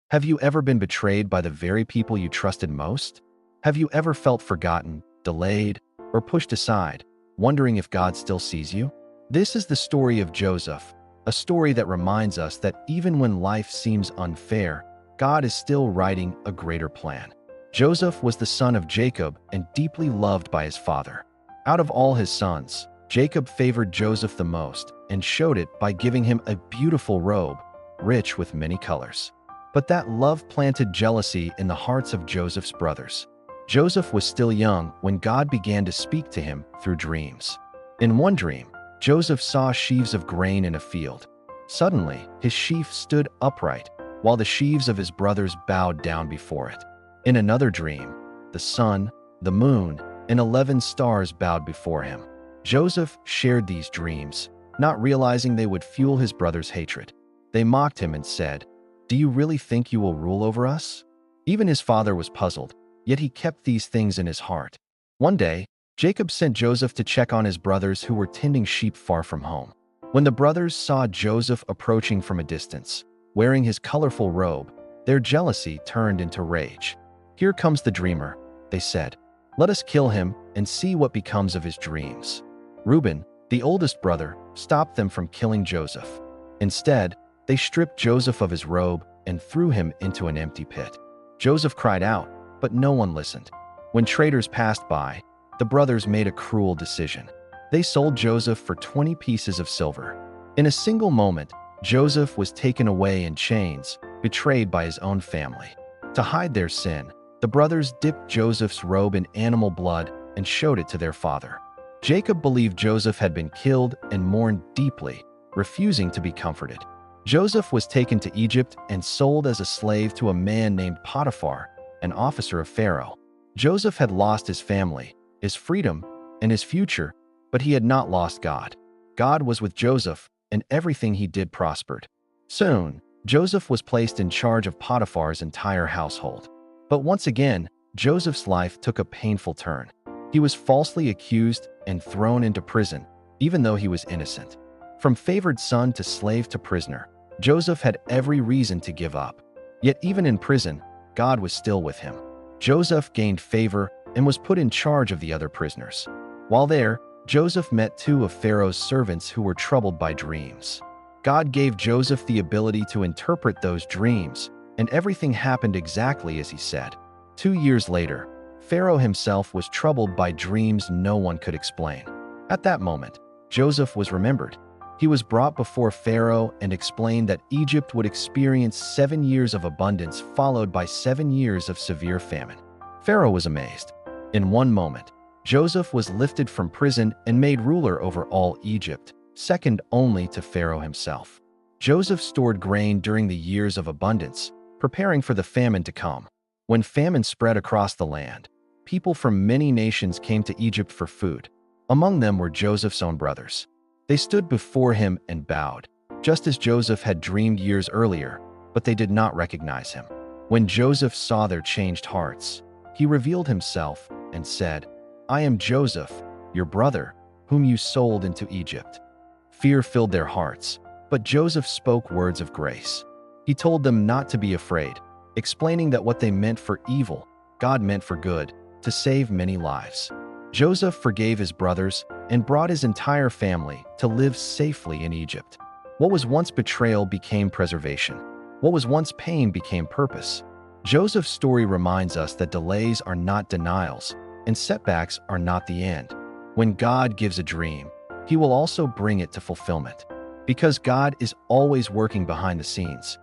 Have you ever been betrayed by the very people you trusted most? Have you ever felt forgotten, delayed, or pushed aside, wondering if God still sees you? This is the story of Joseph, a story that reminds us that even when life seems unfair, God is still writing a greater plan. Joseph was the son of Jacob and deeply loved by his father. Out of all his sons, Jacob favored Joseph the most and showed it by giving him a beautiful robe, rich with many colors. But that love planted jealousy in the hearts of Joseph's brothers. Joseph was still young when God began to speak to him through dreams. In one dream, Joseph saw sheaves of grain in a field. Suddenly, his sheaf stood upright, while the sheaves of his brothers bowed down before it. In another dream, the sun, the moon, and 11 stars bowed before him. Joseph shared these dreams, not realizing they would fuel his brothers' hatred. They mocked him and said, "Do you really think you will rule over us?" Even his father was puzzled, yet he kept these things in his heart. One day, Jacob sent Joseph to check on his brothers who were tending sheep far from home. When the brothers saw Joseph approaching from a distance, wearing his colorful robe, their jealousy turned into rage. "Here comes the dreamer," they said. "Let us kill him and see what becomes of his dreams." Reuben, the oldest brother, stopped them from killing Joseph. Instead, they stripped Joseph of his robe and threw him into an empty pit. Joseph cried out, but no one listened. When traders passed by, the brothers made a cruel decision. They sold Joseph for 20 pieces of silver. In a single moment, Joseph was taken away in chains, betrayed by his own family. To hide their sin, the brothers dipped Joseph's robe in animal blood and showed it to their father. Jacob believed Joseph had been killed and mourned deeply, refusing to be comforted. Joseph was taken to Egypt and sold as a slave to a man named Potiphar, an officer of Pharaoh. Joseph had lost his family, his freedom, and his future, but he had not lost God. God was with Joseph, and everything he did prospered. Soon, Joseph was placed in charge of Potiphar's entire household. But once again, Joseph's life took a painful turn. He was falsely accused and thrown into prison, even though he was innocent. From favored son to slave to prisoner, Joseph had every reason to give up. Yet even in prison, God was still with him. Joseph gained favor and was put in charge of the other prisoners. While there, Joseph met 2 of Pharaoh's servants who were troubled by dreams. God gave Joseph the ability to interpret those dreams, and everything happened exactly as he said. 2 years later, Pharaoh himself was troubled by dreams no one could explain. At that moment, Joseph was remembered. He was brought before Pharaoh and explained that Egypt would experience 7 years of abundance followed by 7 years of severe famine. Pharaoh was amazed. In one moment, Joseph was lifted from prison and made ruler over all Egypt, second only to Pharaoh himself. Joseph stored grain during the years of abundance, preparing for the famine to come. When famine spread across the land, people from many nations came to Egypt for food. Among them were Joseph's own brothers. They stood before him and bowed, just as Joseph had dreamed years earlier, but they did not recognize him. When Joseph saw their changed hearts, he revealed himself and said, "I am Joseph, your brother, whom you sold into Egypt." Fear filled their hearts, but Joseph spoke words of grace. He told them not to be afraid, explaining that what they meant for evil, God meant for good, to save many lives. Joseph forgave his brothers and brought his entire family to live safely in Egypt. What was once betrayal became preservation. What was once pain became purpose. Joseph's story reminds us that delays are not denials, and setbacks are not the end. When God gives a dream, he will also bring it to fulfillment, because God is always working behind the scenes.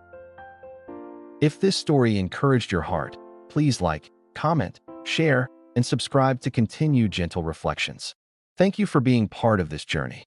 If this story encouraged your heart, please like, comment, share, and subscribe to continue gentle reflections. Thank you for being part of this journey.